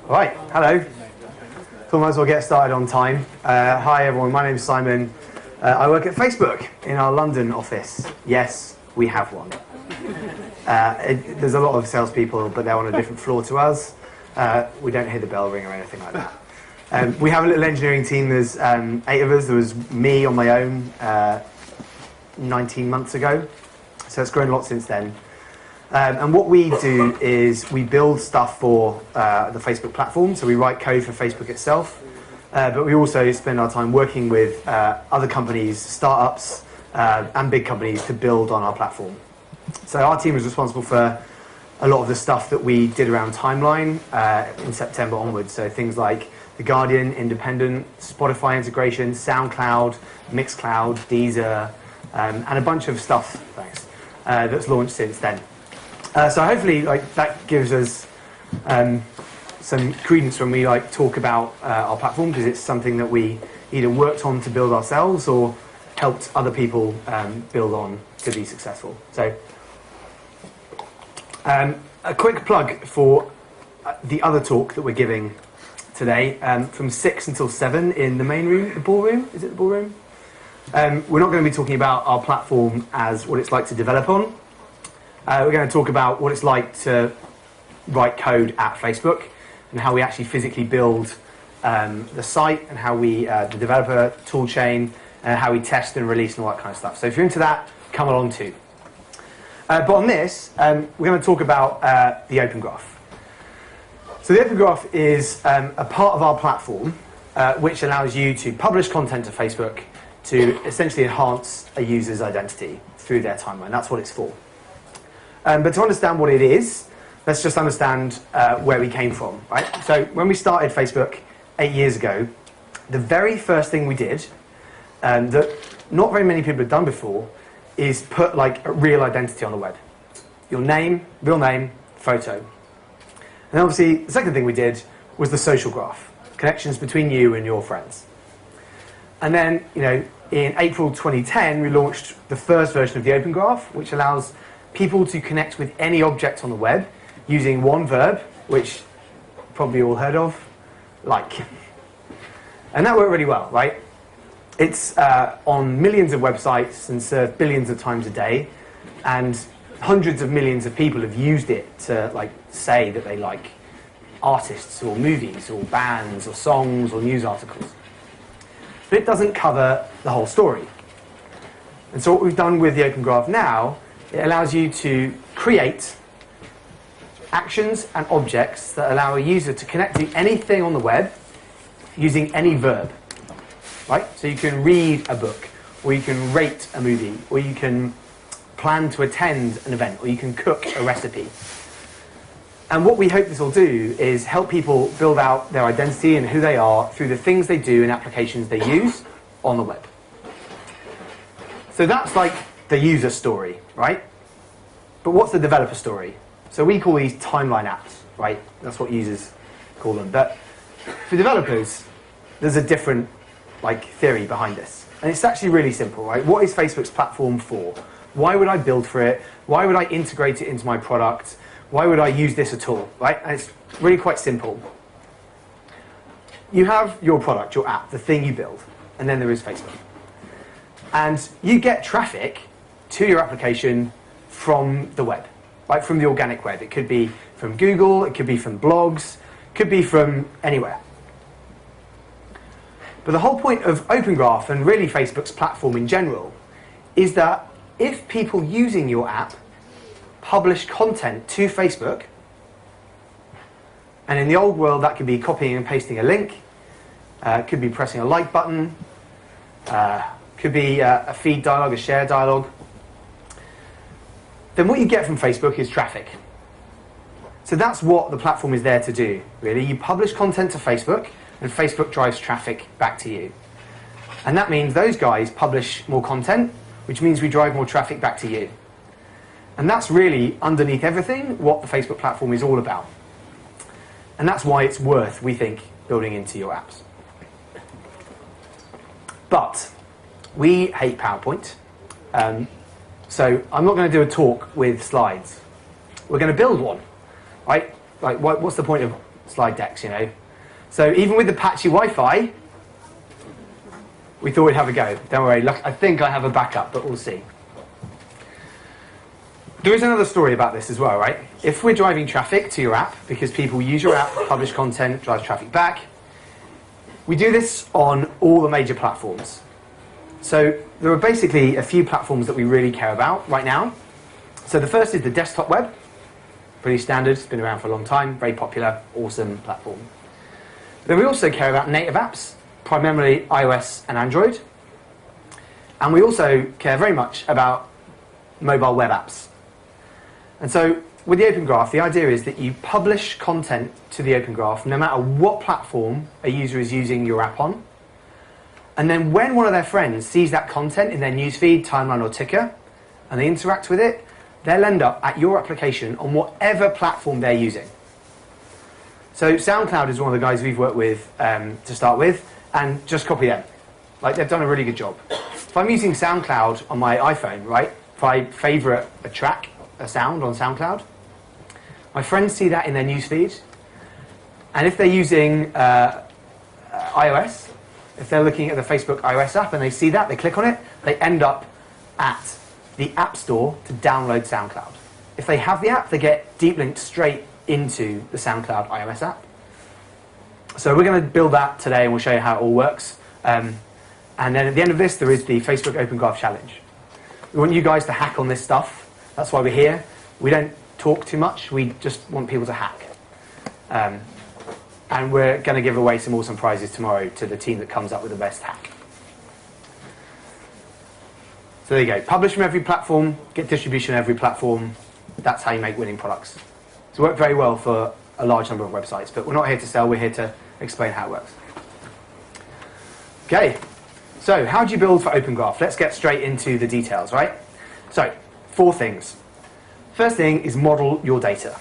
Right, hello. So we might as well get started on time. Hi everyone, my name's Simon. I work at Facebook in our London office. Yes, we have one. There's a lot of salespeople, but they're on a different floor to us. We don't hear the bell ring or anything like that. We have a little engineering team. There's 8 of us. There was me on my own 19 months ago. So it's grown a lot since then. And what we do is we build stuff for the Facebook platform. So we write code for Facebook itself. But we also spend our time working with other companies, startups, and big companies to build on our platform. So our team is responsible for a lot of the stuff that we did around timeline in September onwards. So things like The Guardian, Independent, Spotify integration, SoundCloud, Mixcloud, Deezer, and a bunch of stuff that's launched since then. So hopefully that gives us some credence when we talk about our platform, because it's something that we either worked on to build ourselves or helped other people build on to be successful. So a quick plug for the other talk that we're giving today, from 6 until 7 in the main room, the ballroom. Is it the ballroom? We're not going to be talking about our platform as what it's like to develop on. We're going to talk about what it's like to write code at Facebook and how we actually physically build the site and how we, the developer tool chain, and how we test and release and all that kind of stuff. So if you're into that, come along too. But on this, we're going to talk about the Open Graph. So the Open Graph is a part of our platform which allows you to publish content to Facebook to essentially enhance a user's identity through their timeline. That's what it's for. But to understand what it is, let's just understand where we came from, right? So when we started Facebook 8 years ago, the very first thing we did, that not very many people had done before, is put a real identity on the web. Your name, real name, photo. And obviously, the second thing we did was the social graph, connections between you and your friends. And then, in April 2010, we launched the first version of the Open Graph, which allows people to connect with any object on the web using one verb, which probably all heard of, like. And that worked really well, right? It's on millions of websites and served billions of times a day, and hundreds of millions of people have used it to say that they like artists or movies or bands or songs or news articles. But it doesn't cover the whole story. And so what we've done with the Open Graph now, it allows you to create actions and objects that allow a user to connect to anything on the web using any verb. Right? So you can read a book, or you can rate a movie, or you can plan to attend an event, or you can cook a recipe. And what we hope this will do is help people build out their identity and who they are through the things they do and applications they use on the web. So that's the user story, right? But what's the developer story? So we call these timeline apps, right? That's what users call them. But for developers, there's a different theory behind this. And it's actually really simple, right? What is Facebook's platform for? Why would I build for it? Why would I integrate it into my product? Why would I use this at all, right? And it's really quite simple. You have your product, your app, the thing you build, and then there is Facebook. And you get traffic to your application from the web, from the organic web. It could be from Google, it could be from blogs, it could be from anywhere. But the whole point of Open Graph, and really Facebook's platform in general, is that if people using your app publish content to Facebook, and in the old world that could be copying and pasting a link, could be pressing a like button, could be a feed dialog, a share dialog, then what you get from Facebook is traffic. So that's what the platform is there to do, really. You publish content to Facebook, and Facebook drives traffic back to you. And that means those guys publish more content, which means we drive more traffic back to you. And that's really, underneath everything, what the Facebook platform is all about. And that's why it's worth, we think, building into your apps. But we hate PowerPoint. So I'm not going to do a talk with slides. We're going to build one, right? Like, what's the point of slide decks, you know? So even with the patchy Wi-Fi, we thought we'd have a go. Don't worry, I think I have a backup, but we'll see. There is another story about this as well, right? If we're driving traffic to your app, because people use your app, publish content, drives traffic back, we do this on all the major platforms. So there are basically a few platforms that we really care about right now. So the first is the desktop web. Pretty standard, it's been around for a long time, very popular, awesome platform. Then we also care about native apps, primarily iOS and Android. And we also care very much about mobile web apps. And so with the Open Graph, the idea is that you publish content to the Open Graph no matter what platform a user is using your app on. And then when one of their friends sees that content in their newsfeed, timeline or ticker, and they interact with it, they'll end up at your application on whatever platform they're using. So SoundCloud is one of the guys we've worked with to start with, and just copy them. Like, they've done a really good job. If I'm using SoundCloud on my iPhone, right, if I favourite a track, a sound on SoundCloud, my friends see that in their newsfeed, and if they're using iOS, if they're looking at the Facebook iOS app and they see that, they click on it, they end up at the App Store to download SoundCloud. If they have the app, they get deep linked straight into the SoundCloud iOS app. So we're going to build that today and we'll show you how it all works. And then at the end of this, there is the Facebook Open Graph Challenge. We want you guys to hack on this stuff. That's why we're here. We don't talk too much. We just want people to hack. And we're going to give away some awesome prizes tomorrow to the team that comes up with the best hack. So there you go. Publish from every platform, get distribution on every platform. That's how you make winning products. It's worked very well for a large number of websites, but we're not here to sell, we're here to explain how it works. Okay, so how do you build for Open Graph? Let's get straight into the details, right? So, 4 things. First thing is model your data.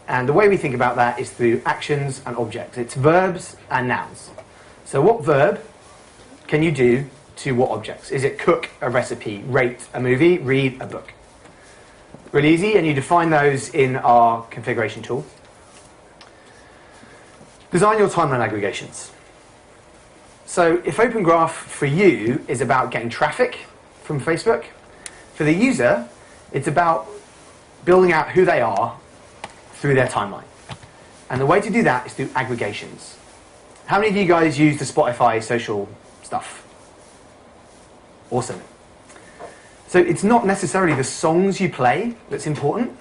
And the way we think about that is through actions and objects. It's verbs and nouns. So what verb can you do to what objects? Is it cook a recipe, rate a movie, read a book? Really easy, and you define those in our configuration tool. Design your timeline aggregations. So if Open Graph for you is about getting traffic from Facebook, for the user, it's about building out who they are through their timeline. And the way to do that is through aggregations. How many of you guys use the Spotify social stuff? Awesome. So it's not necessarily the songs you play that's important,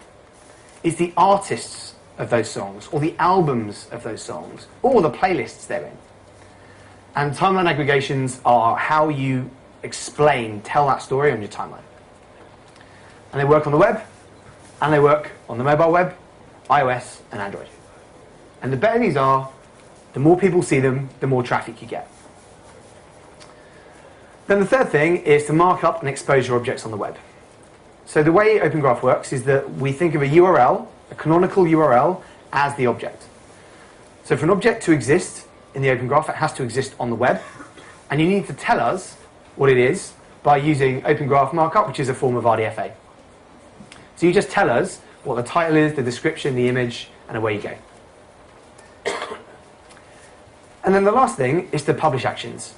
it's the artists of those songs, or the albums of those songs, or the playlists they're in. And timeline aggregations are how you tell that story on your timeline. And they work on the web, and they work on the mobile web, iOS and Android. And the better these are, the more people see them, the more traffic you get. Then the third thing is to mark up and expose your objects on the web. So the way Open Graph works is that we think of a URL, a canonical URL, as the object. So for an object to exist in the Open Graph, it has to exist on the web. And you need to tell us what it is by using Open Graph Markup, which is a form of RDFA. So you just tell us what the title is, the description, the image, and away you go. And then the last thing is to publish actions.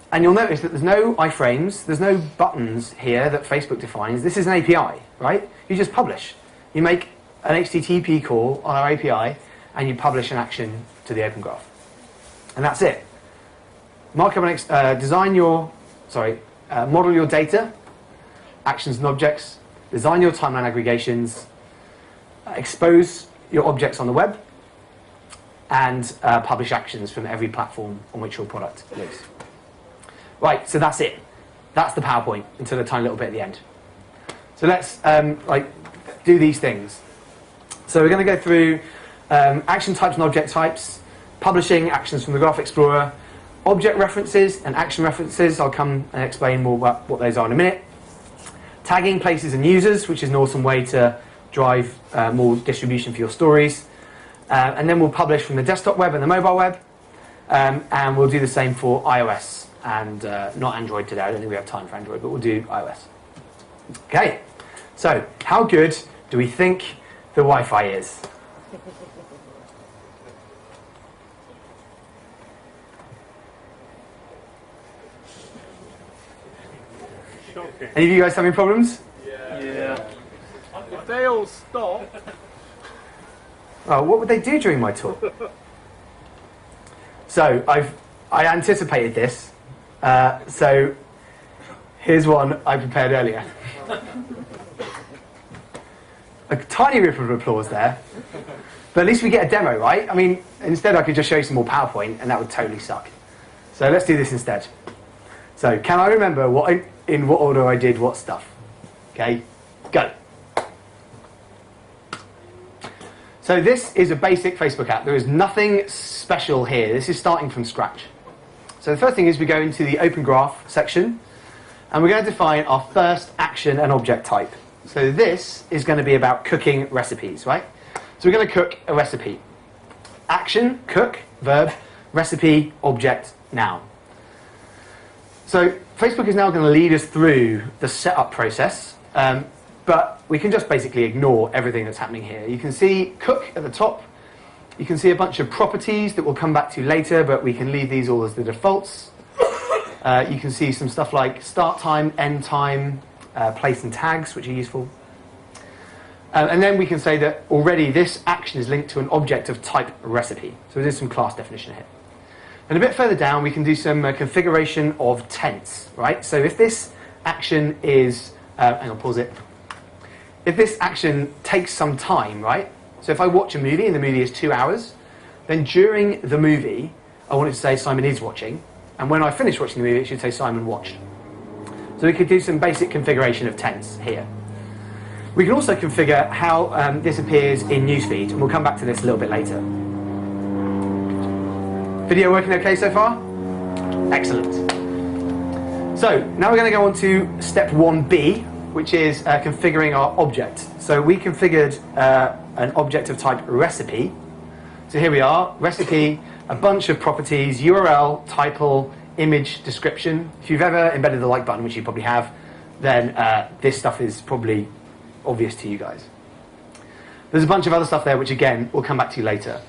And you'll notice that there's no iframes, there's no buttons here that Facebook defines. This is an API, right? You just publish. You make an HTTP call on our API, and you publish an action to the Open Graph. And that's it. Mark up and model your data, actions and objects, design your timeline aggregations, expose your objects on the web, and publish actions from every platform on which your product lives. Right, so that's it. That's the PowerPoint until a tiny little bit at the end. So let's do these things. So we're going to go through action types and object types, publishing actions from the Graph Explorer, object references and action references. I'll come and explain more about what those are in a minute. Tagging places and users, which is an awesome way to drive more distribution for your stories. And then we'll publish from the desktop web and the mobile web. And we'll do the same for iOS and not Android today. I don't think we have time for Android, but we'll do iOS. Okay, so how good do we think the Wi-Fi is? Any of you guys having problems? Yeah. If they all stop. Oh, what would they do during my talk? So I anticipated this. So here's one I prepared earlier. A tiny ripple of applause there. But at least we get a demo, right? I mean, instead I could just show you some more PowerPoint and that would totally suck. So let's do this instead. So can I remember in what order I did what stuff? Okay, go. So this is a basic Facebook app. There is nothing special here. This is starting from scratch. So the first thing is we go into the Open Graph section and we're going to define our first action and object type. So this is going to be about cooking recipes, right? So we're going to cook a recipe. Action, cook, verb, recipe, object, noun. So Facebook is now going to lead us through the setup process, but we can just basically ignore everything that's happening here. You can see cook at the top. You can see a bunch of properties that we'll come back to later, but we can leave these all as the defaults. You can see some stuff like start time, end time, place and tags, which are useful. And then we can say that already this action is linked to an object of type recipe. So there's some class definition here. And a bit further down, we can do some configuration of tense, right? So if this action is, hang on, pause it. If this action takes some time, right? So if I watch a movie and the movie is 2 hours, then during the movie, I want it to say Simon is watching. And when I finish watching the movie, it should say Simon watched. So we could do some basic configuration of tense here. We can also configure how this appears in Newsfeed, and we'll come back to this a little bit later. Video working okay so far? Excellent. So now we're going to go on to step 1B, which is configuring our object. So we configured an object of type recipe. So here we are, recipe, a bunch of properties, URL, title, image, description. If you've ever embedded the like button, which you probably have, then this stuff is probably obvious to you guys. There's a bunch of other stuff there, which again, we'll come back to later.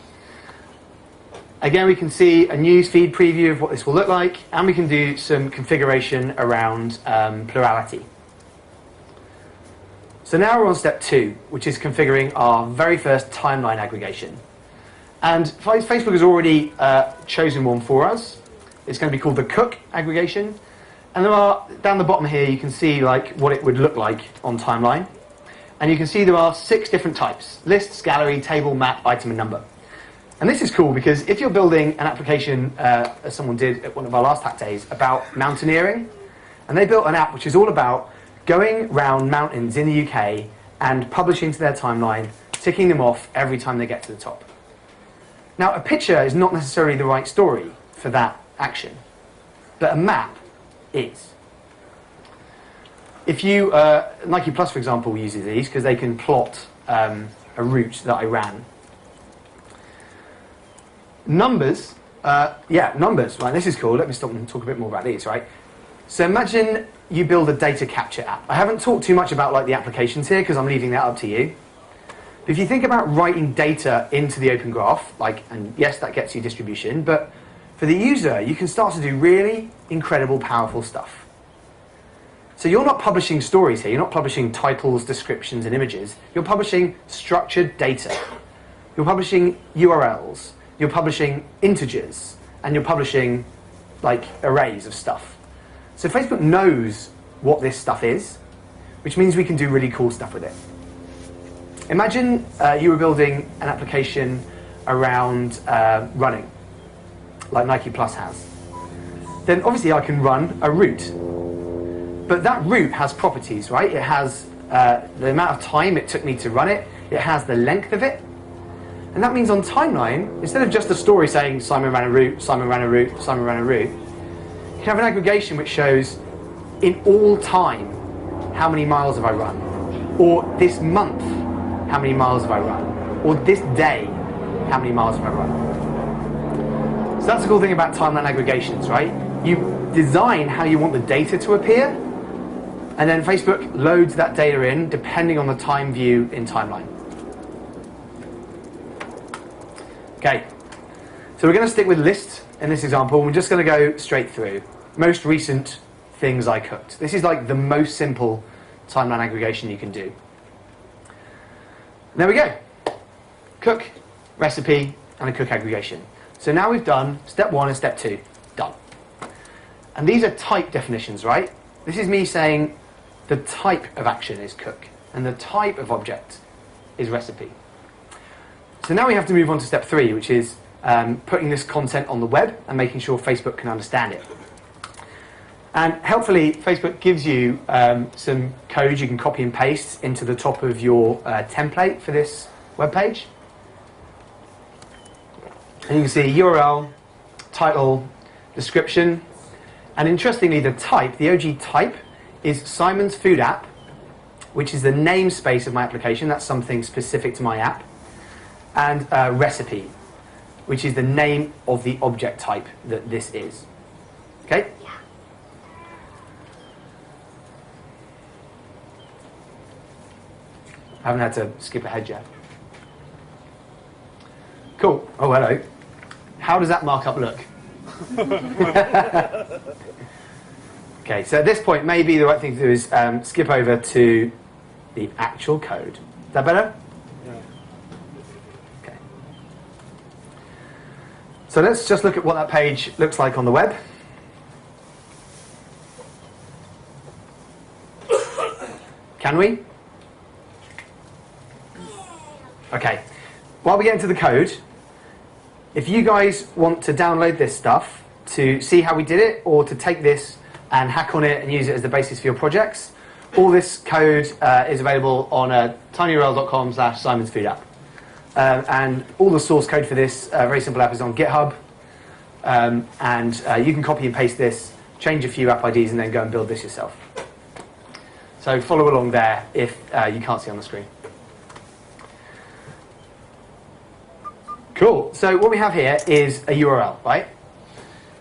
Again, we can see a newsfeed preview of what this will look like, and we can do some configuration around plurality. So now we're on step 2, which is configuring our very first timeline aggregation. And Facebook has already chosen one for us. It's going to be called the cook aggregation. And there are, down the bottom here, you can see like what it would look like on timeline. And you can see there are 6 different types: lists, gallery, table, map, item, and number. And this is cool because if you're building an application, as someone did at one of our last hack days, about mountaineering, and they built an app which is all about going round mountains in the UK and publishing to their timeline, ticking them off every time they get to the top. Now, a picture is not necessarily the right story for that action, but a map is. If you, Nike Plus, for example, uses these because they can plot a route that I ran. Numbers, numbers, right, this is cool. Let me stop and talk a bit more about these, right? So imagine you build a data capture app. I haven't talked too much about like the applications here because I'm leaving that up to you. But if you think about writing data into the Open Graph, and yes, that gets you distribution, but for the user, you can start to do really incredible, powerful stuff. So you're not publishing stories here. You're not publishing titles, descriptions, and images. You're publishing structured data. You're publishing URLs. You're publishing integers, and you're publishing like arrays of stuff. So Facebook knows what this stuff is, which means we can do really cool stuff with it. Imagine you were building an application around running, like Nike Plus has. Then obviously I can run a route. But that route has properties, right? It has the amount of time it took me to run it. It has the length of it. And that means on timeline, instead of just a story saying Simon ran a route, Simon ran a route, Simon ran a route, you can have an aggregation which shows in all time how many miles have I run, or this month how many miles have I run, or this day how many miles have I run. So that's the cool thing about timeline aggregations, right? You design how you want the data to appear, and then Facebook loads that data in depending on the time view in timeline. Okay, so we're going to stick with list in this example. We're just going to go straight through. Most recent things I cooked. This is like the most simple timeline aggregation you can do. There we go. Cook, recipe, and a cook aggregation. So now we've done step 1 and step 2. Done. And these are type definitions, right? This is me saying the type of action is cook, and the type of object is recipe. So now we have to move on to step 3, which is putting this content on the web and making sure Facebook can understand it. And helpfully, Facebook gives you some code you can copy and paste into the top of your template for this web page. And you can see URL, title, description, and interestingly, the type, the OG type, is Simon's Food App, which is the namespace of my application. That's something specific to my app. And recipe, which is the name of the object type that this is. Okay? I haven't had to skip ahead yet. Cool. Oh, hello. How does that markup look? Okay, so at this point, maybe the right thing to do is skip over to the actual code. Is that better? Yeah. Okay. So let's just look at what that page looks like on the web. Can we? Okay. While we get into the code, if you guys want to download this stuff to see how we did it, or to take this and hack on it and use it as the basis for your projects, all this code is available on tinyurl.com/simonsfoodapp. And all the source code for this very simple app is on GitHub. And you can copy and paste this, change a few app IDs, and then go and build this yourself. So follow along there if you can't see on the screen. Cool. So what we have here is a URL, right?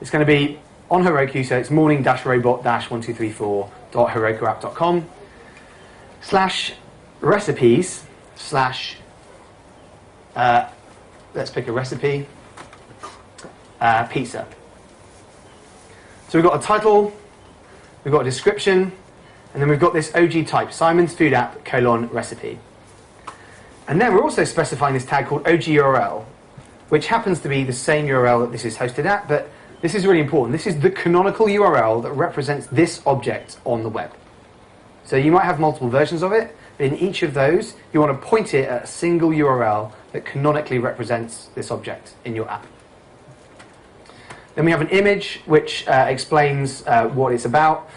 It's going to be on Heroku, so it's morning-robot-1234.herokuapp.com /recipes/ let's pick a recipe, pizza. So we've got a title, we've got a description, and then we've got this OG type, Simon's Food App : recipe. And then we're also specifying this tag called OG URL, which happens to be the same URL that this is hosted at, but this is really important. This is the canonical URL that represents this object on the web. So you might have multiple versions of it, but in each of those, you want to point it at a single URL that canonically represents this object in your app. Then we have an image which explains what it's about,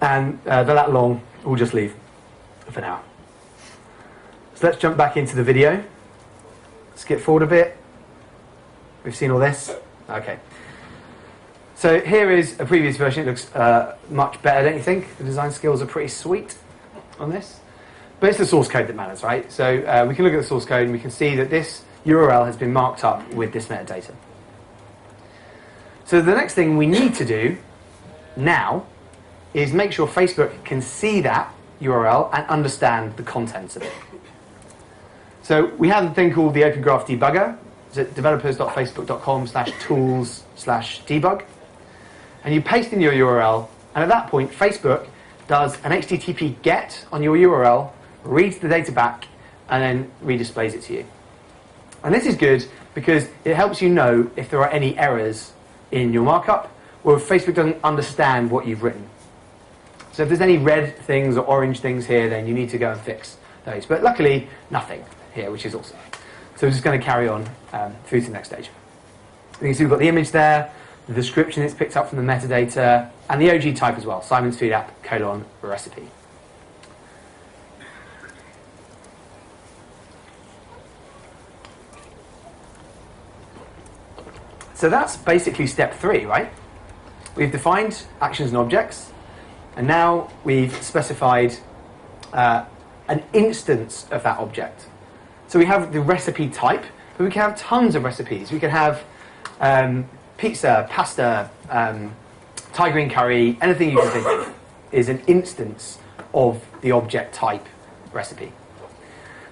and they're that long, we'll just leave for now. So let's jump back into the video. Skip forward a bit. We've seen all this. Okay. So here is a previous version. It looks much better, don't you think? The design skills are pretty sweet on this. But it's the source code that matters, right? So we can look at the source code and we can see that this URL has been marked up with this metadata. So the next thing we need to do now is make sure Facebook can see that URL and understand the contents of it. So we have a thing called the Open Graph Debugger. It's at developers.facebook.com/tools/debug. And you paste in your URL, and at that point, Facebook does an HTTP GET on your URL, reads the data back, and then redisplays it to you. And this is good because it helps you know if there are any errors in your markup, or if Facebook doesn't understand what you've written. So if there's any red things or orange things here, then you need to go and fix those. But luckily, nothing here, which is awesome. So we're just going to carry on through to the next stage. You can see we've got the image there, the description it's picked up from the metadata, and the OG type as well, Simon's Food App : recipe. So that's basically step 3, right? We've defined actions and objects, and now we've specified an instance of that object. So we have the recipe type, but we can have tons of recipes. We can have pizza, pasta, Thai green curry, anything you can think of is an instance of the object type recipe.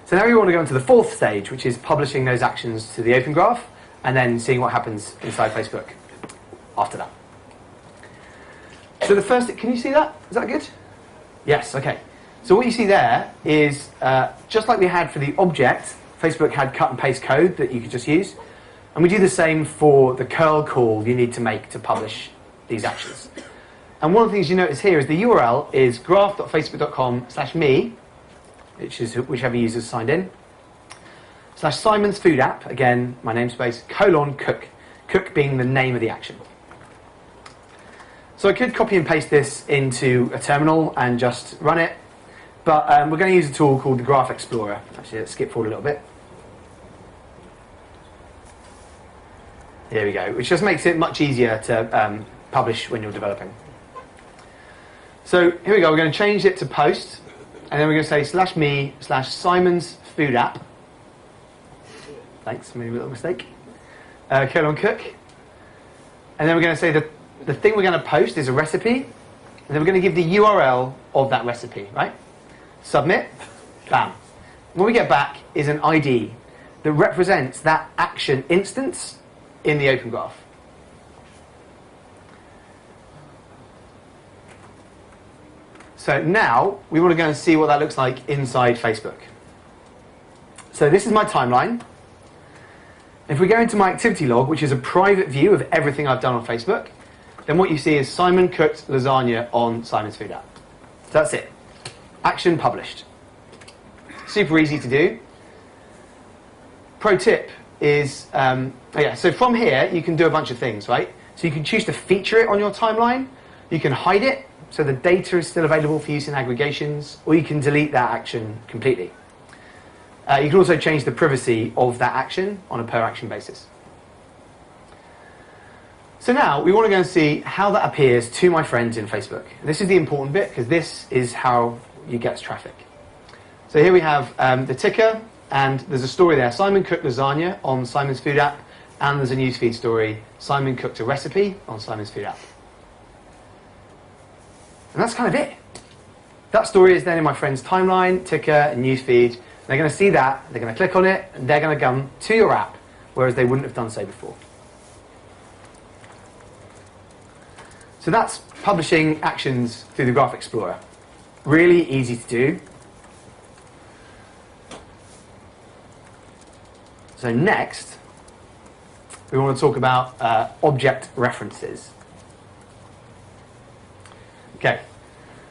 So now we want to go into the 4th stage, which is publishing those actions to the Open Graph, and then seeing what happens inside Facebook after that. So the first, can you see that? Is that good? Yes, okay. So what you see there is, just like we had for the object, Facebook had cut and paste code that you could just use. And we do the same for the curl call you need to make to publish these actions. And one of the things you notice here is the URL is graph.facebook.com/me, which is whichever user's signed in, /Simon's Food App, again, my namespace, :cook, cook being the name of the action. So I could copy and paste this into a terminal and just run it, but we're going to use a tool called the Graph Explorer. Actually, let's skip forward a little bit. Here we go, which just makes it much easier to publish when you're developing. So here we go, we're going to change it to post, and then we're going to say /me/Simon's Food App. Thanks, maybe a little mistake. :cook. And then we're going to say that the thing we're going to post is a recipe, and then we're going to give the URL of that recipe, right? Submit, bam. What we get back is an ID that represents that action instance in the Open Graph. So now we want to go and see what that looks like inside Facebook. So this is my timeline. If we go into my activity log, which is a private view of everything I've done on Facebook, then what you see is Simon cooked lasagna on Simon's Food App. So that's it. Action published. Super easy to do. Pro tip is, so from here you can do a bunch of things, right? So you can choose to feature it on your timeline, you can hide it, so the data is still available for use in aggregations, or you can delete that action completely. You can also change the privacy of that action on a per action basis. So now we want to go and see how that appears to my friends in Facebook. This is the important bit because this is how you get traffic. So here we have the ticker, and there's a story there. Simon cooked lasagna on Simon's Food App, and there's a newsfeed story. Simon cooked a recipe on Simon's Food App. And that's kind of it. That story is then in my friend's timeline, ticker, and newsfeed. They're going to see that, they're going to click on it, and they're going to come to your app, whereas they wouldn't have done so before. So that's publishing actions through the Graph Explorer. Really easy to do. So next, we want to talk about object references. Okay,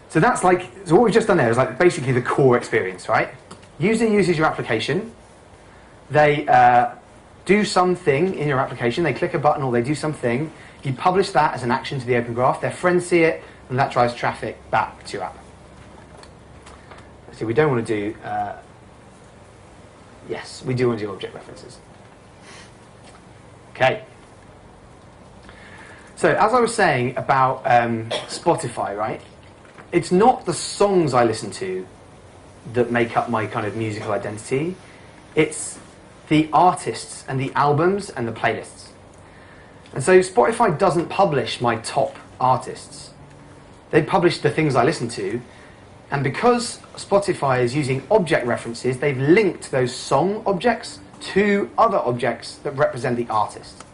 so that's so what we've just done there is basically the core experience, right? User uses your application, they do something in your application, they click a button or they do something, you publish that as an action to the Open Graph, their friends see it, and that drives traffic back to your app. So we don't want to do, yes, we do want to do object references. Okay. So as I was saying about Spotify, right? It's not the songs I listen to that make up my kind of musical identity. It's the artists and the albums and the playlists. And so Spotify doesn't publish my top artists. They publish the things I listen to, and because Spotify is using object references, they've linked those song objects to other objects that represent the artist.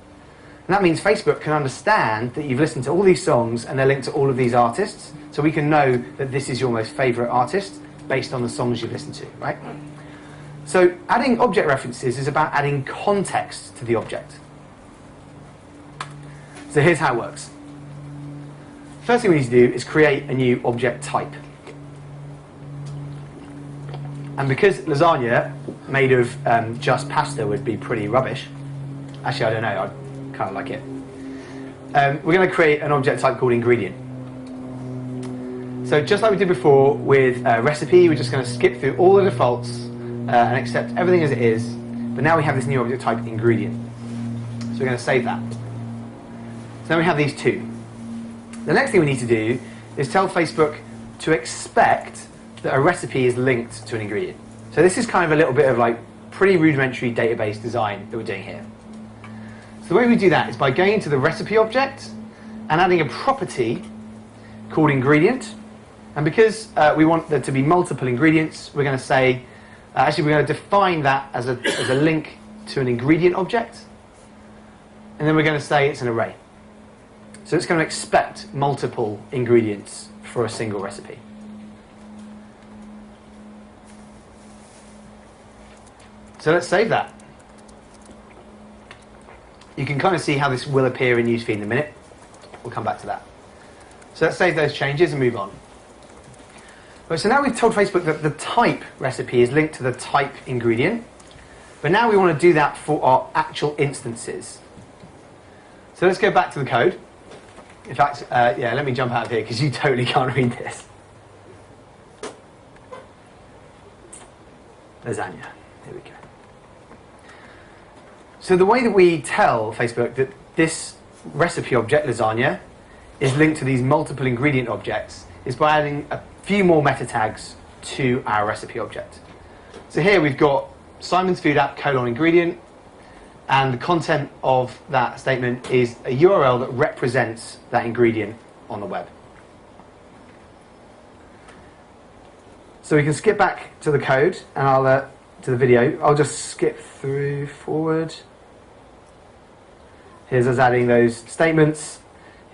And that means Facebook can understand that you've listened to all these songs and they're linked to all of these artists, so we can know that this is your most favourite artist based on the songs you've listened to, right? So adding object references is about adding context to the object. So here's how it works. First thing we need to do is create a new object type. And because lasagna made of just pasta would be pretty rubbish, actually I don't know, I kind of like it. We're going to create an object type called ingredient. So just like we did before with recipe, we're just going to skip through all the defaults and accept everything as it is, but now we have this new object type ingredient. So we're going to save that. So now we have these two. The next thing we need to do is tell Facebook to expect that a recipe is linked to an ingredient. So this is kind of a little bit of pretty rudimentary database design that we're doing here. So the way we do that is by going to the recipe object and adding a property called ingredient. And because we want there to be multiple ingredients, we're going to say, we're going to define that as a link to an ingredient object. And then we're going to say it's an array. So it's going to expect multiple ingredients for a single recipe. So let's save that. You can kind of see how this will appear in newsfeed in a minute. We'll come back to that. So let's save those changes and move on. Right, so now we've told Facebook that the type recipe is linked to the type ingredient. But now we want to do that for our actual instances. So let's go back to the code. In fact, yeah, let me jump out of here because you totally can't read this. Lasagna. Here we go. So the way that we tell Facebook that this recipe object, lasagna, is linked to these multiple ingredient objects is by adding a few more meta tags to our recipe object. So here we've got Simon's Food App : ingredient, and the content of that statement is a URL that represents that ingredient on the web. So we can skip back to the code and I'll to the video. I'll just skip through forward. Here's us adding those statements.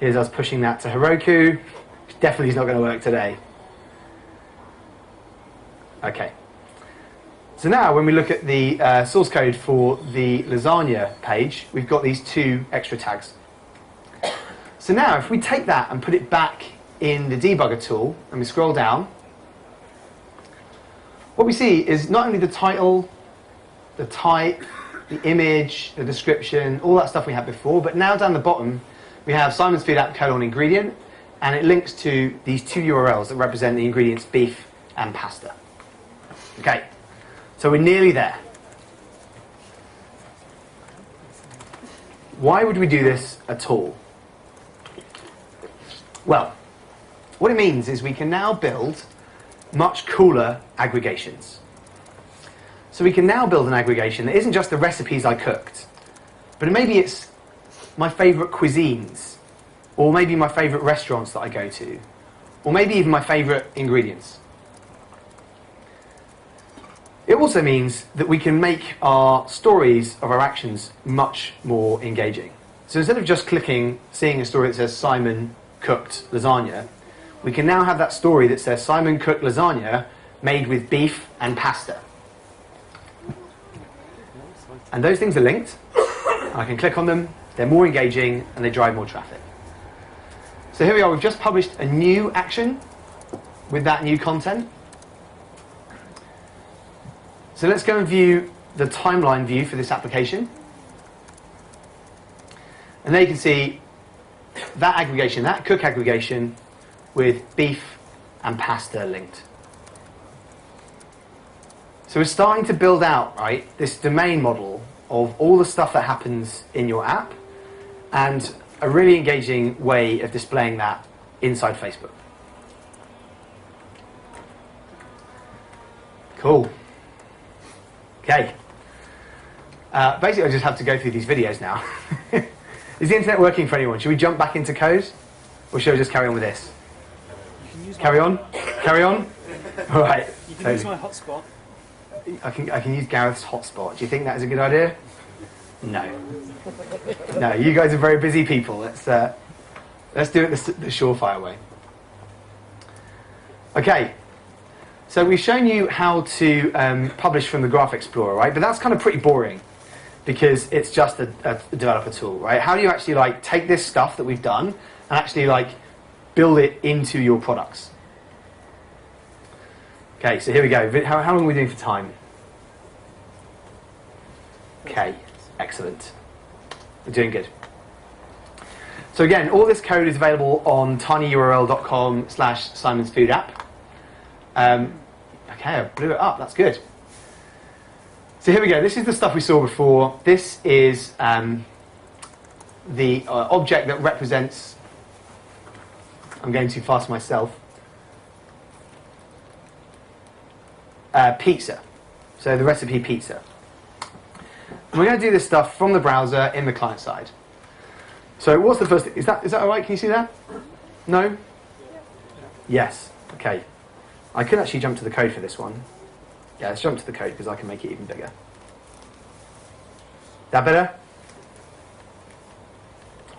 Here's us pushing that to Heroku, which definitely is not going to work today. Okay. So now when we look at the source code for the lasagna page, we've got these two extra tags. So now if we take that and put it back in the debugger tool and we scroll down, what we see is not only the title, the type, the image, the description, all that stuff we had before, but now down the bottom we have Simon's Food App : ingredient, and it links to these two URLs that represent the ingredients beef and pasta. Okay. So we're nearly there. Why would we do this at all? Well, what it means is we can now build much cooler aggregations. So we can now build an aggregation that isn't just the recipes I cooked, but maybe it's my favourite cuisines, or maybe my favourite restaurants that I go to, or maybe even my favourite ingredients. It also means that we can make our stories of our actions much more engaging. So instead of just clicking, seeing a story that says Simon cooked lasagna, we can now have that story that says Simon cooked lasagna made with beef and pasta. And those things are linked. I can click on them, they're more engaging, and they drive more traffic. So here we are, we've just published a new action with that new content. So let's go and view the timeline view for this application. And there you can see that aggregation, that cook aggregation with beef and pasta linked. So we're starting to build out, right, this domain model of all the stuff that happens in your app and a really engaging way of displaying that inside Facebook. Cool. Okay. Basically, I just have to go through these videos now. Is the internet working for anyone? Should we jump back into code? Or should I just carry on with this? Carry on? Carry on? All right. You can use my hotspot. I can use Gareth's hotspot. Do you think that is a good idea? No. No, you guys are very busy people. Let's do it the surefire way. Okay. So we've shown you how to publish from the Graph Explorer, right? But that's kind of pretty boring because it's just a developer tool, right? How do you actually like take this stuff that we've done and actually like build it into your products? Okay, so here we go. How long are we doing for time? Okay, excellent. We're doing good. So again, all this code is available on tinyurl.com/simonsfoodapp. Okay, I blew it up. That's good. So here we go. This is the stuff we saw before. This is the object that represents... I'm going too fast myself. Pizza. So the recipe pizza. And we're going to do this stuff from the browser in the client side. So what's the first thing? Is that all right? Can you see that? No? Yes. Okay. I could actually jump to the code for this one. Yeah, let's jump to the code because I can make it even bigger. That better?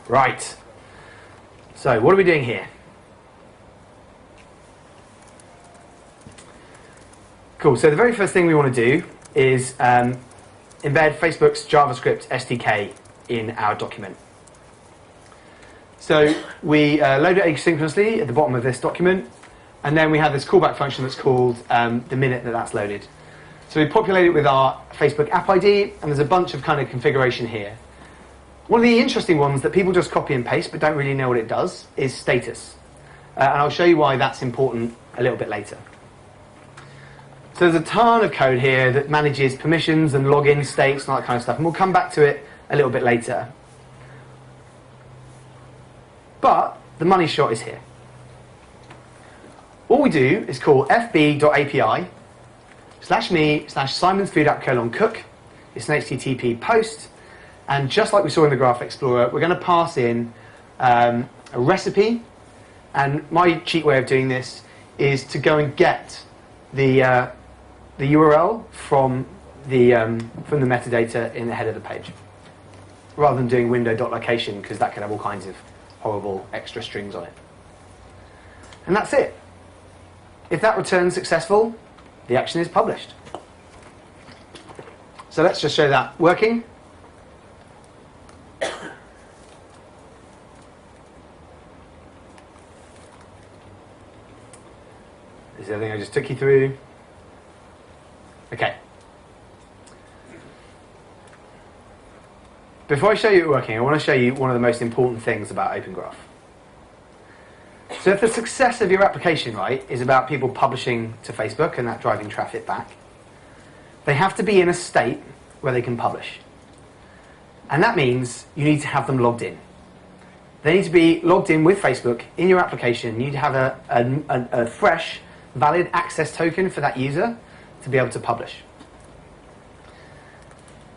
Right. So what are we doing here? Cool, so the very first thing we want to do is embed Facebook's JavaScript SDK in our document. So we load it asynchronously at the bottom of this document, and then we have this callback function that's called the minute that that's loaded. So we populate it with our Facebook app ID, and there's a bunch of kind of configuration here. One of the interesting ones that people just copy and paste but don't really know what it does is status. And I'll show you why that's important a little bit later. So there's a ton of code here that manages permissions and login states and all that kind of stuff, and we'll come back to it a little bit later. But the money shot is here. All we do is call fb.api/me/simonsfoodapp:cook. It's an HTTP post, and just like we saw in the Graph Explorer, we're going to pass in a recipe. And my cheat way of doing this is to go and get the URL from the metadata in the header of the page, rather than doing window.location, because that could have all kinds of horrible extra strings on it. And that's it. If that returns successful, the action is published. So let's just show that working. This is everything I just took you through. Okay. Before I show you it working, I want to show you one of the most important things about Open Graph. So if the success of your application, right, is about people publishing to Facebook and that driving traffic back, they have to be in a state where they can publish. And that means you need to have them logged in. They need to be logged in with Facebook in your application. You need to have a fresh, valid access token for that user to be able to publish.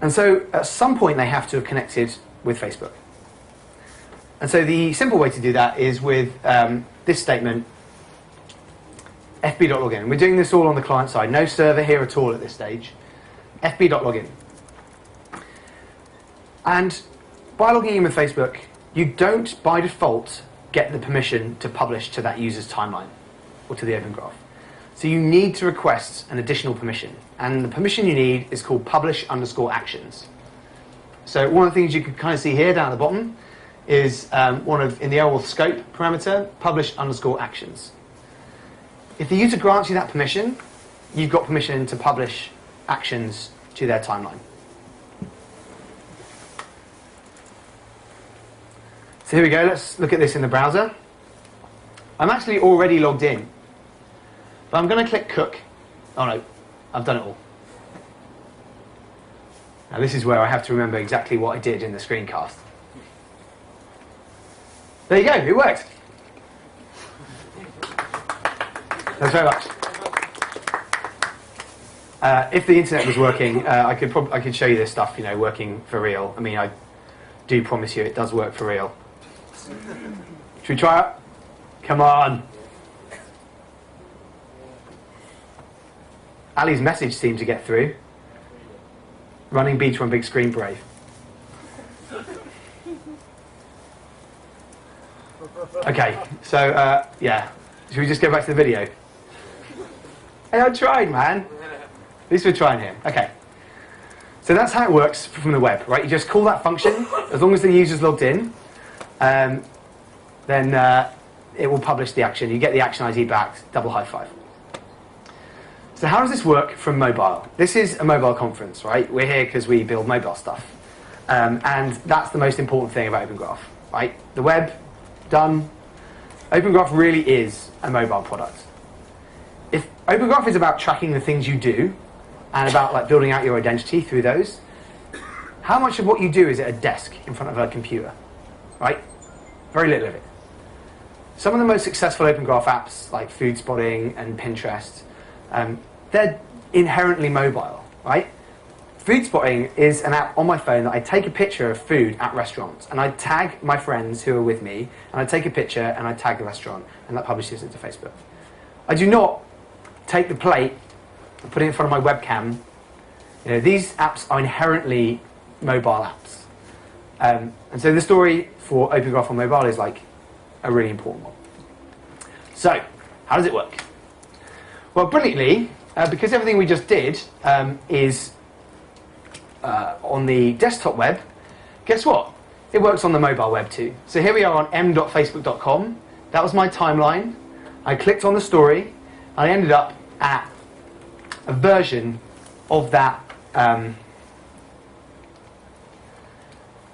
And so at some point they have to have connected with Facebook. And so the simple way to do that is with this statement, fb.login. We're doing this all on the client side. No server here at all at this stage. fb.login. And by logging in with Facebook, you don't, by default, get the permission to publish to that user's timeline or to the Open Graph. So you need to request an additional permission. And the permission you need is called publish_actions. So one of the things you can kind of see here down at the bottom is in the OAuth scope parameter, publish_actions. If the user grants you that permission, you've got permission to publish actions to their timeline. So here we go, let's look at this in the browser. I'm actually already logged in, but I'm going to click cook. Oh no, I've done it all. Now this is where I have to remember exactly what I did in the screencast. There you go, it worked. Thanks very much. If the internet was working, I could show you this stuff, working for real. I mean, I do promise you it does work for real. Should we try it? Come on. Ali's message seemed to get through. Running beta on big screen, brave. Okay, so yeah. Should we just go back to the video? Hey, I tried, man. At least we're trying here. Okay. So that's how it works from the web, right? You just call that function. As long as the user's logged in, then it will publish the action. You get the action ID back, double high five. So how does this work from mobile? This is a mobile conference, right? We're here because we build mobile stuff. And that's the most important thing about Open Graph, right? The web, done. Open Graph really is a mobile product. If Open Graph is about tracking the things you do and about building out your identity through those, how much of what you do is at a desk in front of a computer, right? Very little of it. Some of the most successful Open Graph apps, like Food Spotting and Pinterest, they're inherently mobile, right? Food Spotting is an app on my phone that I take a picture of food at restaurants, and I tag my friends who are with me, and I take a picture and I tag the restaurant, and that publishes it to Facebook. I do not take the plate and put it in front of my webcam. These apps are inherently mobile apps. And so the story for Open Graph on mobile is a really important one. So, how does it work? Well, brilliantly, because everything we just did is on the desktop web, guess what? It works on the mobile web too. So here we are on m.facebook.com. That was my timeline. I clicked on the story, and I ended up at a version of that. I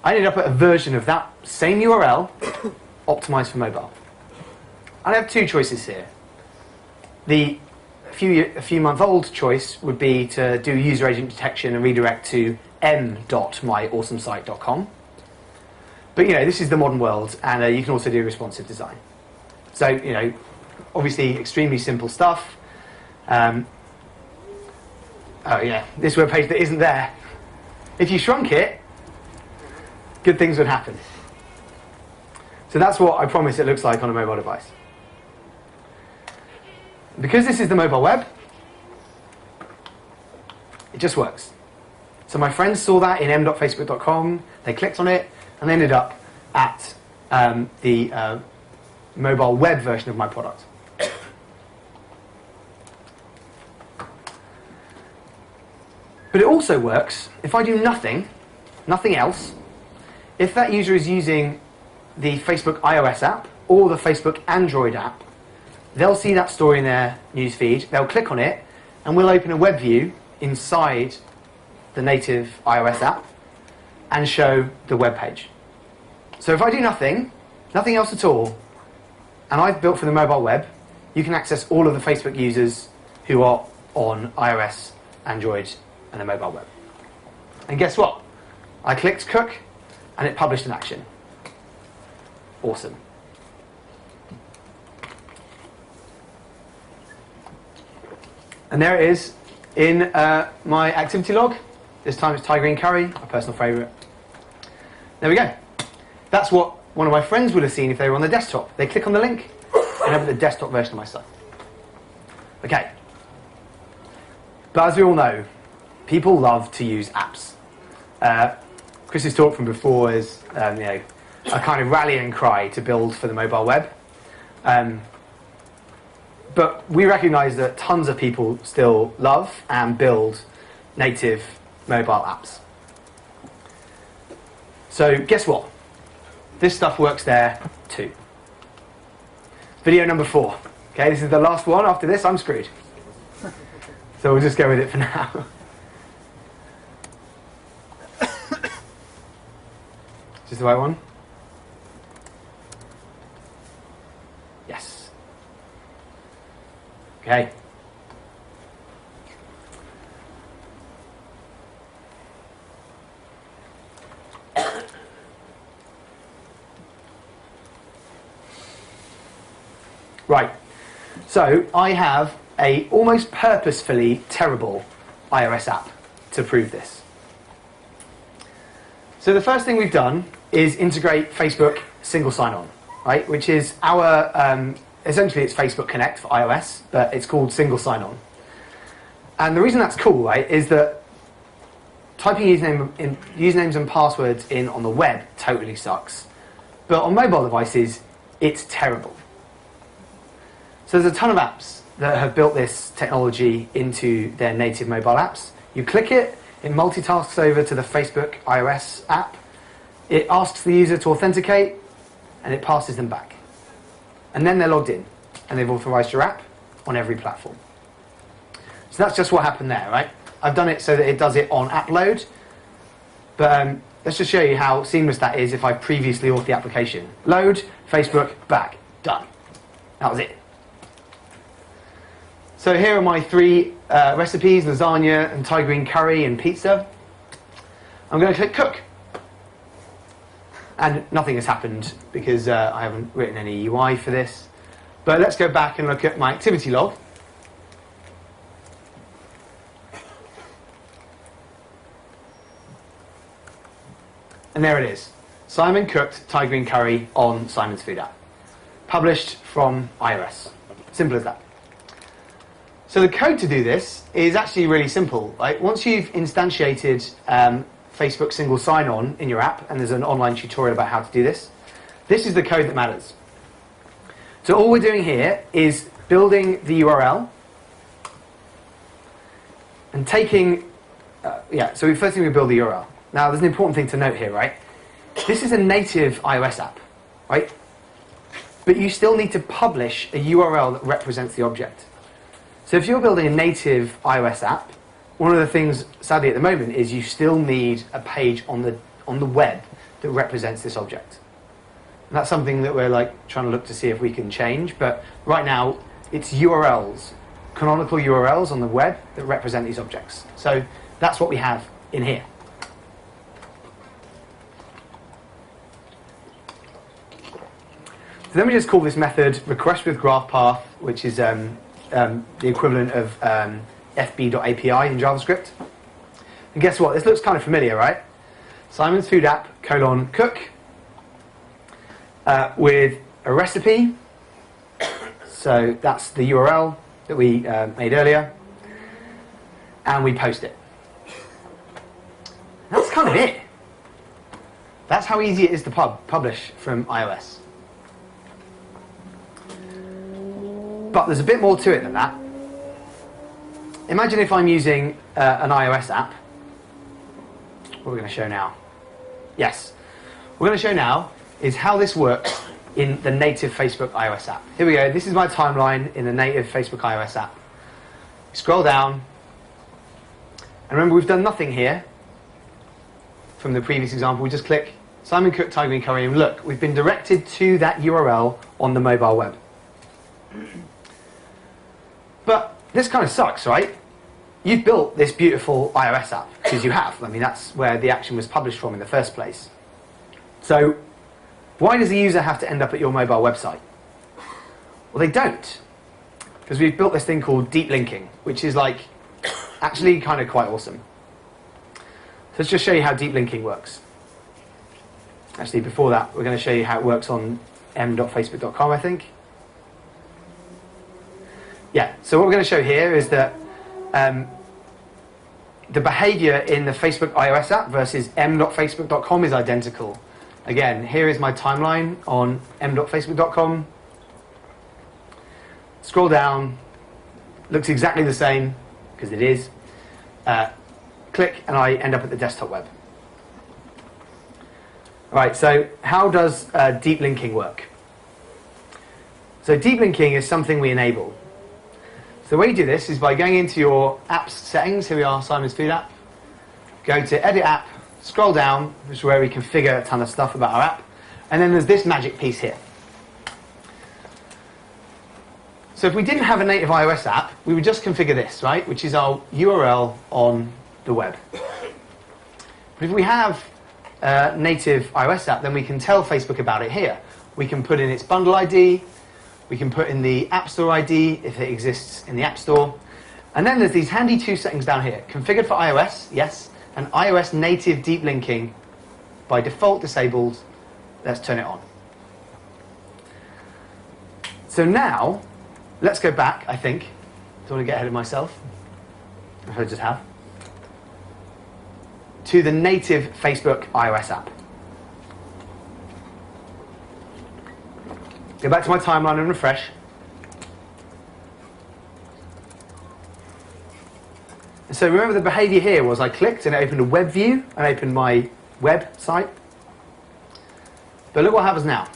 ended up at a version of that same URL, optimized for mobile. I have two choices here. The a few month old choice would be to do user agent detection and redirect to m.myawesomesite.com. But this is the modern world, and you can also do responsive design. So obviously extremely simple stuff. Oh yeah, this web page that isn't there. If you shrunk it, good things would happen. So that's what I promise it looks like on a mobile device. Because this is the mobile web, it just works. So my friends saw that in m.facebook.com, they clicked on it, and they ended up at the mobile web version of my product. But it also works if I do nothing else. If that user is using the Facebook iOS app or the Facebook Android app, they'll see that story in their newsfeed, they'll click on it, and we'll open a web view inside the native iOS app and show the web page. So if I do nothing else at all, and I've built for the mobile web, you can access all of the Facebook users who are on iOS, Android, and the mobile web. And guess what? I clicked cook, and it published an action. Awesome. And there it is in my activity log. This time it's Thai green curry, my personal favourite. There we go. That's what one of my friends would have seen if they were on the desktop. They click on the link and have the desktop version of my site. Okay. But as we all know, people love to use apps. Chris's talk from before is a kind of rallying cry to build for the mobile web. But we recognise that tons of people still love and build native mobile apps. So guess what? This stuff works there too. Video number 4. Okay, this is the last one. After this, I'm screwed. So we'll just go with it for now. Is this the right one? Yes. Okay. Right. So I have a almost purposefully terrible iOS app to prove this. So the first thing we've done is integrate Facebook single sign-on, right? Which is our essentially it's Facebook Connect for iOS, but it's called single sign-on. And the reason that's cool, right, is that typing usernames and passwords in on the web totally sucks. But on mobile devices, it's terrible. So there's a ton of apps that have built this technology into their native mobile apps. You click it, it multitasks over to the Facebook iOS app, it asks the user to authenticate, and it passes them back. And then they're logged in, and they've authorized your app on every platform. So that's just what happened there, right? I've done it so that it does it on app load, but let's just show you how seamless that is if I previously authored the application. Load, Facebook, back, done. That was it. So here are my 3 recipes, lasagna and Thai green curry and pizza. I'm going to click cook. And nothing has happened because I haven't written any UI for this. But let's go back and look at my activity log. And there it is. Simon cooked Thai green curry on Simon's Food app. Published from iOS. Simple as that. So the code to do this is actually really simple. Right? Once you've instantiated Facebook single sign-on in your app, and there's an online tutorial about how to do this, this is the code that matters. So all we're doing here is building the URL and taking, so first thing we build the URL. Now there's an important thing to note here, right? This is a native iOS app, right? But you still need to publish a URL that represents the object. So if you're building a native iOS app, one of the things, sadly at the moment, is you still need a page on the web that represents this object. And that's something that we're trying to look to see if we can change. But right now, it's URLs, canonical URLs on the web that represent these objects. So that's what we have in here. So then we just call this method request with graph path, which is the equivalent of fb.api in JavaScript. And guess what? This looks kind of familiar, right? Simon's Food App :cook with a recipe. So that's the URL that we made earlier, and we post it. That's kind of it. That's how easy it is to publish from iOS. But there's a bit more to it than that. Imagine if I'm using an iOS app. What are we going to show now? Yes. What we're going to show now is how this works in the native Facebook iOS app. Here we go. This is my timeline in the native Facebook iOS app. Scroll down. And remember, we've done nothing here from the previous example. We just click Simon Cook Tiger Green Curry, and look, we've been directed to that URL on the mobile web. But this kind of sucks, right? You've built this beautiful iOS app, because you have. I mean, that's where the action was published from in the first place. So why does the user have to end up at your mobile website? Well, they don't. Because we've built this thing called deep linking, which is actually kind of quite awesome. So let's just show you how deep linking works. Actually, before that, we're going to show you how it works on m.facebook.com, I think. Yeah, so what we're going to show here is that the behavior in the Facebook iOS app versus m.facebook.com is identical. Again, here is my timeline on m.facebook.com. Scroll down, looks exactly the same, because it is. Click, and I end up at the desktop web. Right, so how does deep linking work? So deep linking is something we enable. So the way you do this is by going into your apps settings. Here we are, Simon's Food App. Go to Edit App, scroll down, which is where we configure a ton of stuff about our app. And then there's this magic piece here. So if we didn't have a native iOS app, we would just configure this, right? Which is our URL on the web. But if we have a native iOS app, then we can tell Facebook about it here. We can put in its bundle ID. We can put in the App Store ID if it exists in the App Store. And then there's these handy two settings down here. Configured for iOS, yes. And iOS native deep linking, by default disabled. Let's turn it on. So now, let's go back, I think. Don't want to get ahead of myself. I just have. To the native Facebook iOS app. Go back to my timeline and refresh. So remember the behavior here was I clicked and it opened a web view and opened my website. But look what happens now.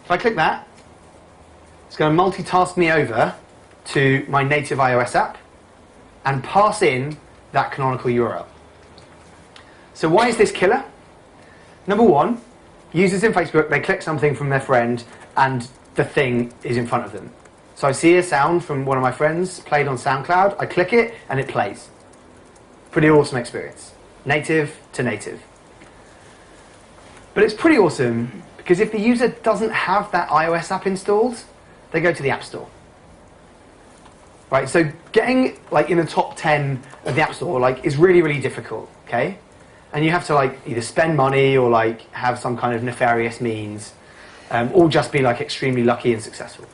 If I click that, it's going to multitask me over to my native iOS app and pass in that canonical URL. So why is this killer? Number one, users in Facebook, they click something from their friend and the thing is in front of them. So I see a sound from one of my friends played on SoundCloud, I click it and it plays. Pretty awesome experience. Native to native. But it's pretty awesome because if the user doesn't have that iOS app installed, they go to the App Store. Right, so getting in the top 10 of the App Store is really, really difficult, okay? And you have to either spend money or have some kind of nefarious means, or just be extremely lucky and successful.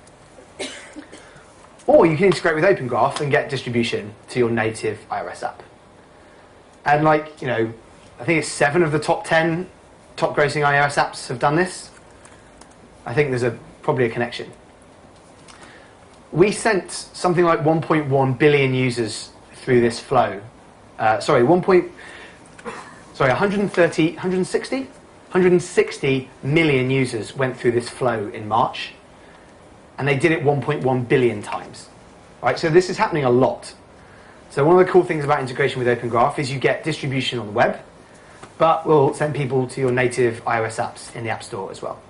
Or you can integrate with Open Graph and get distribution to your native iOS app. And I think it's 7 of the top 10 top grossing iOS apps have done this. I think there's a probably a connection. We sent something like 1.1 billion users through this flow. 160 million users went through this flow in March, and they did it 1.1 billion times. Right, so this is happening a lot. So one of the cool things about integration with Open Graph is you get distribution on the web, but we'll send people to your native iOS apps in the App Store as well.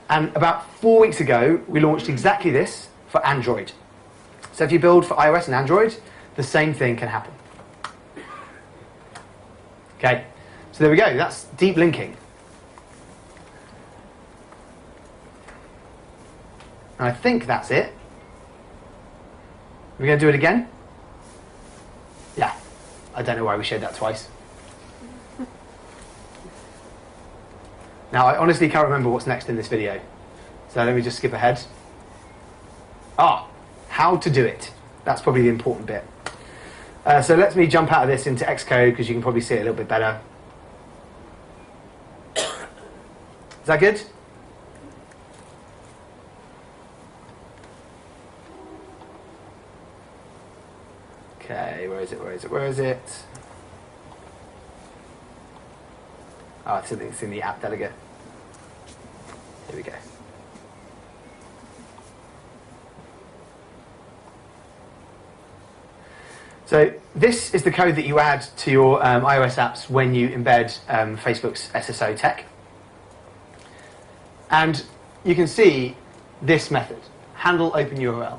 And about 4 weeks ago, we launched exactly this for Android. So if you build for iOS and Android, the same thing can happen. Okay, so there we go. That's deep linking. And I think that's it. Are we going to do it again? Yeah. I don't know why we showed that twice. Now, I honestly can't remember what's next in this video. So let me just skip ahead. How to do it. That's probably the important bit. So let me jump out of this into Xcode because you can probably see it a little bit better. Is that good? Okay, where is it? Oh, it's in the app delegate. Here we go. So this is the code that you add to your iOS apps when you embed Facebook's SSO tech. And you can see this method, handle open URL,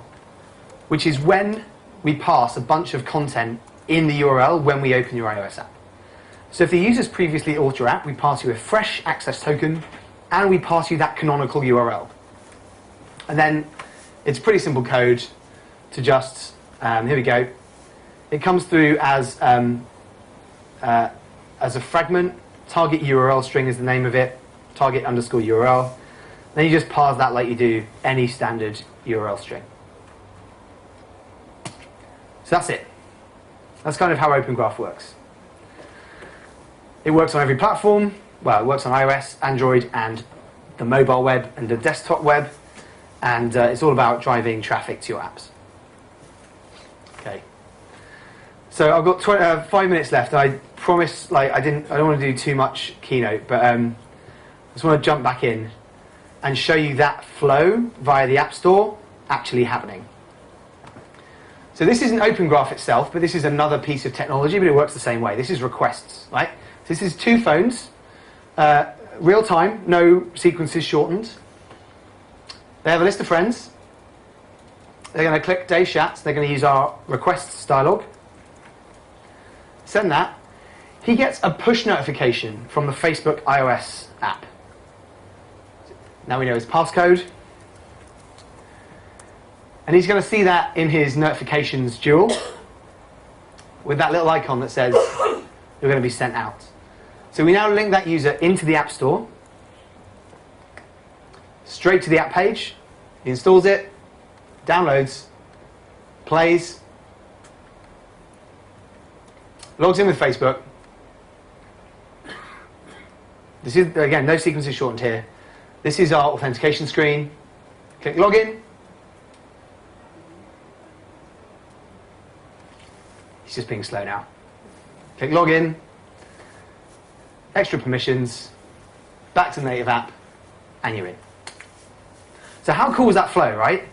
which is when we pass a bunch of content in the URL when we open your iOS app. So if the user's previously authored your app, we pass you a fresh access token, and we pass you that canonical URL. And then it's pretty simple code to just, here we go. It comes through as a fragment. Target URL string is the name of it. Target underscore URL. Then you just parse that like you do any standard URL string. So that's it. That's kind of how Open Graph works. It works on every platform. Well, it works on iOS, Android, and the mobile web and the desktop web. And it's all about driving traffic to your apps. Okay. So I've got 5 minutes left. I promise, I don't want to do too much keynote, but I just want to jump back in and show you that flow via the App Store actually happening. So this isn't Open Graph itself, but this is another piece of technology, but it works the same way. This is requests, right? So this is two phones, real time, no sequences shortened. They have a list of friends. They're going to click Dave Schatz. They're going to use our requests dialog. Send that. He gets a push notification from the Facebook iOS app. Now we know his passcode. And he's going to see that in his notifications dual with that little icon that says you're going to be sent out. So we now link that user into the App Store, straight to the app page. He installs it, downloads, plays, logs in with Facebook. This is, again, no sequences shortened here. This is our authentication screen. Click login. He's just being slow now. Click login. Extra permissions. Back to the native app. And you're in. So how cool is that flow, right?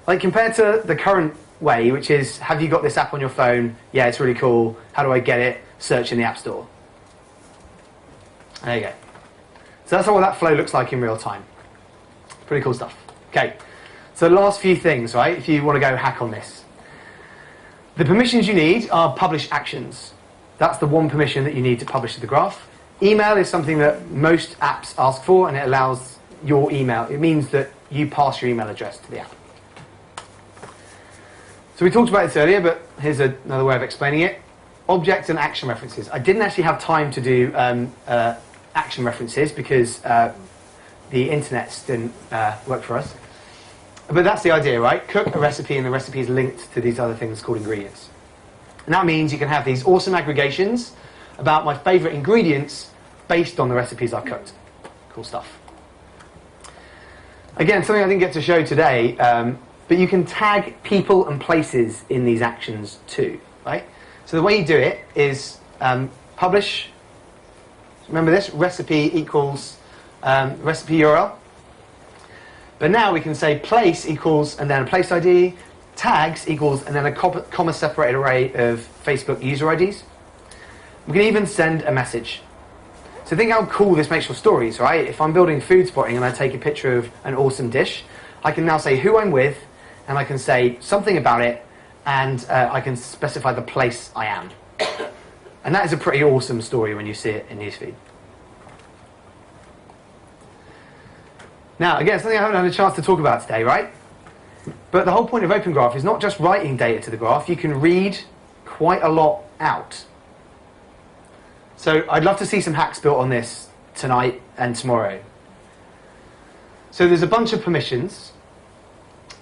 Like compared to the current way, which is, have you got this app on your phone? Yeah, it's really cool. How do I get it? Search in the App Store. There you go. So that's what that flow looks like in real time. Pretty cool stuff. Okay, so last few things, right, if you want to go hack on this. The permissions you need are publish actions. That's the one permission that you need to publish to the graph. Email is something that most apps ask for, and it allows your email. It means that you pass your email address to the app. So we talked about this earlier, but here's another way of explaining it. Object and action references. I didn't actually have time to do action references because the internet didn't work for us. But that's the idea, right? Cook a recipe and the recipe is linked to these other things called ingredients. And that means you can have these awesome aggregations about my favourite ingredients based on the recipes I've cooked. Cool stuff. Again, something I didn't get to show today, but you can tag people and places in these actions too, right? So the way you do it is publish, remember this, recipe equals recipe URL. But now we can say place equals, and then a place ID, tags equals, and then a comma separated array of Facebook user IDs. We can even send a message. So think how cool this makes your stories, right? If I'm building food spotting and I take a picture of an awesome dish, I can now say who I'm with, and I can say something about it, and I can specify the place I am. And that is a pretty awesome story when you see it in Newsfeed. Now, again, something I haven't had a chance to talk about today, right? But the whole point of Open Graph is not just writing data to the graph. You can read quite a lot out. So I'd love to see some hacks built on this tonight and tomorrow. So there's a bunch of permissions.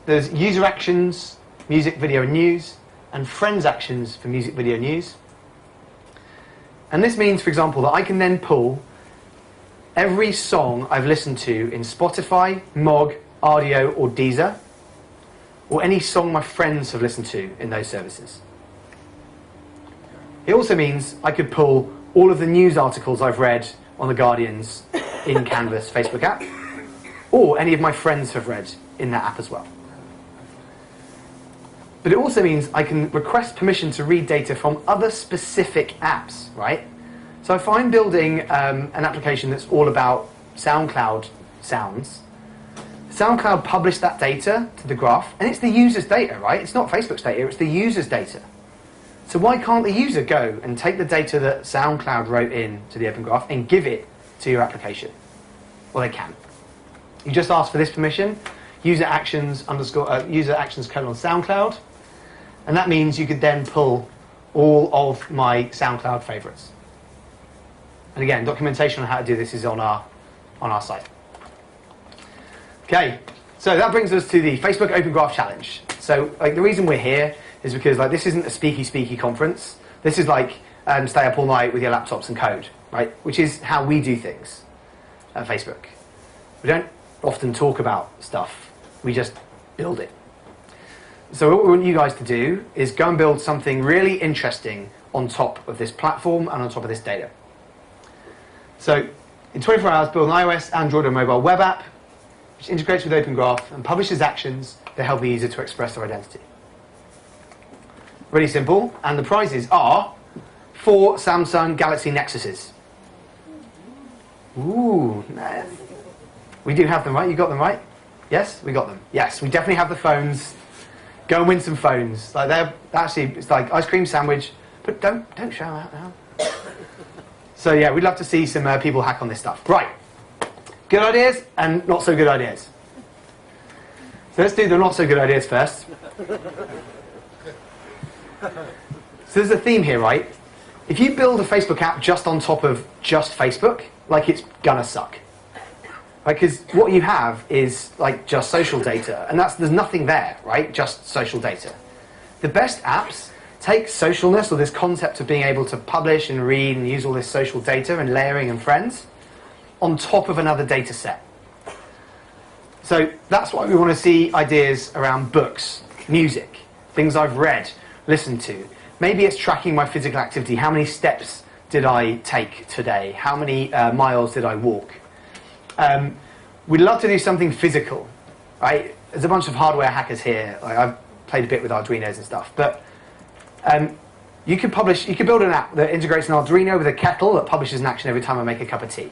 There's user actions, music, video, and news, and friends actions for music, video, news. And this means, for example, that I can then pull every song I've listened to in Spotify, Mog, Rdio, or Deezer, or any song my friends have listened to in those services. It also means I could pull all of the news articles I've read on The Guardian's in Canvas Facebook app, or any of my friends have read in that app as well. But it also means I can request permission to read data from other specific apps, right? So if I'm building an application that's all about SoundCloud sounds, SoundCloud published that data to the graph, and it's the user's data, right? It's not Facebook's data, it's the user's data. So why can't the user go and take the data that SoundCloud wrote in to the Open Graph and give it to your application? Well, they can. You just ask for this permission, user actions colon SoundCloud, and that means you could then pull all of my SoundCloud favorites. And again, documentation on how to do this is on our site. Okay, so that brings us to the Facebook Open Graph Challenge. So the reason we're here is because this isn't a speaky conference. This is stay up all night with your laptops and code, right? Which is how we do things at Facebook. We don't often talk about stuff. We just build it. So what we want you guys to do is go and build something really interesting on top of this platform and on top of this data. So in 24 hours, build an iOS, Android, or mobile web app which integrates with Open Graph and publishes actions that help the user to express their identity. Really simple, and the prizes are 4 Samsung Galaxy Nexuses. Ooh, nice. We do have them, right? You got them, right? Yes, we got them. Yes, we definitely have the phones. Go and win some phones. It's like ice cream sandwich, but don't show out now. So yeah, we'd love to see some people hack on this stuff. Right, good ideas and not so good ideas. So let's do the not so good ideas first. So there's a theme here, right? If you build a Facebook app just on top of just Facebook, it's gonna suck. Right? Because what you have is just social data, and there's nothing there, right? Just social data. The best apps take socialness, or this concept of being able to publish and read and use all this social data and layering and friends, on top of another data set. So that's why we want to see ideas around books, music, things I've read, listened to. Maybe it's tracking my physical activity. How many steps did I take today? How many miles did I walk? We'd love to do something physical, right? There's a bunch of hardware hackers here. I've played a bit with Arduinos and stuff, but you could build an app that integrates an Arduino with a kettle that publishes an action every time I make a cup of tea.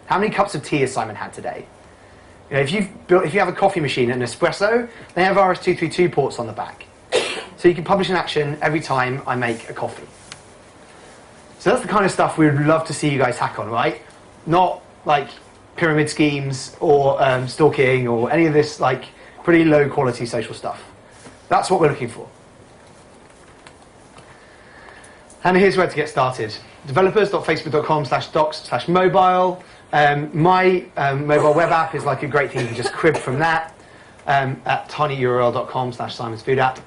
How many cups of tea has Simon had today? If you have a coffee machine and an espresso, they have RS-232 ports on the back. So you can publish an action every time I make a coffee. So that's the kind of stuff we would love to see you guys hack on, right? Not pyramid schemes or stalking or any of this pretty low quality social stuff. That's what we're looking for. And here's where to get started. Developers.facebook.com/docs/mobile. My mobile web app is a great thing to just crib from that at tinyurl.com/simonsfoodapp.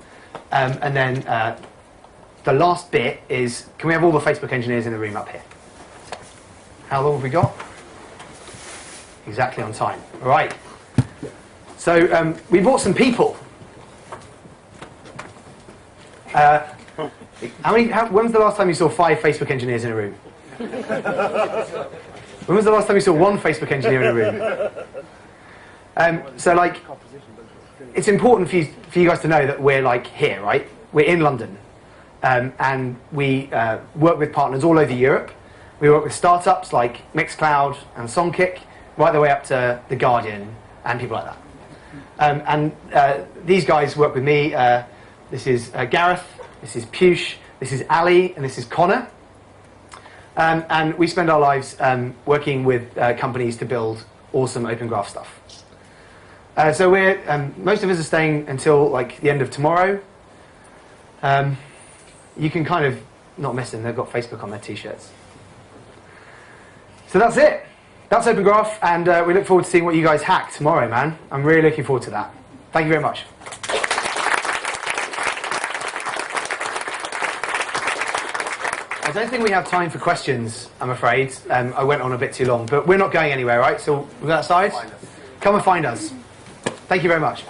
And then the last bit is, can we have all the Facebook engineers in the room up here? How long have we got? Exactly on time. All right. So we brought some people. When was the last time you saw 5 Facebook engineers in a room? When was the last time you saw 1 Facebook engineer in a room? So like, it's important for you guys to know that we're like here, right? We're in London, and we work with partners all over Europe. We work with startups like Mixcloud and Songkick, right the way up to The Guardian and people like that. These guys work with me. This is Gareth, this is Piyush, this is Ali, and this is Connor. And we spend our lives working with companies to build awesome Open Graph stuff. So we're most of us are staying until like the end of tomorrow. You can kind of not miss them. They've got Facebook on their t-shirts. So that's it. That's Open Graph, and we look forward to seeing what you guys hack tomorrow, man. I'm really looking forward to that. Thank you very much. I don't think we have time for questions, I'm afraid. I went on a bit too long, but we're not going anywhere, right? So we're outside. Come and find us. Thank you very much.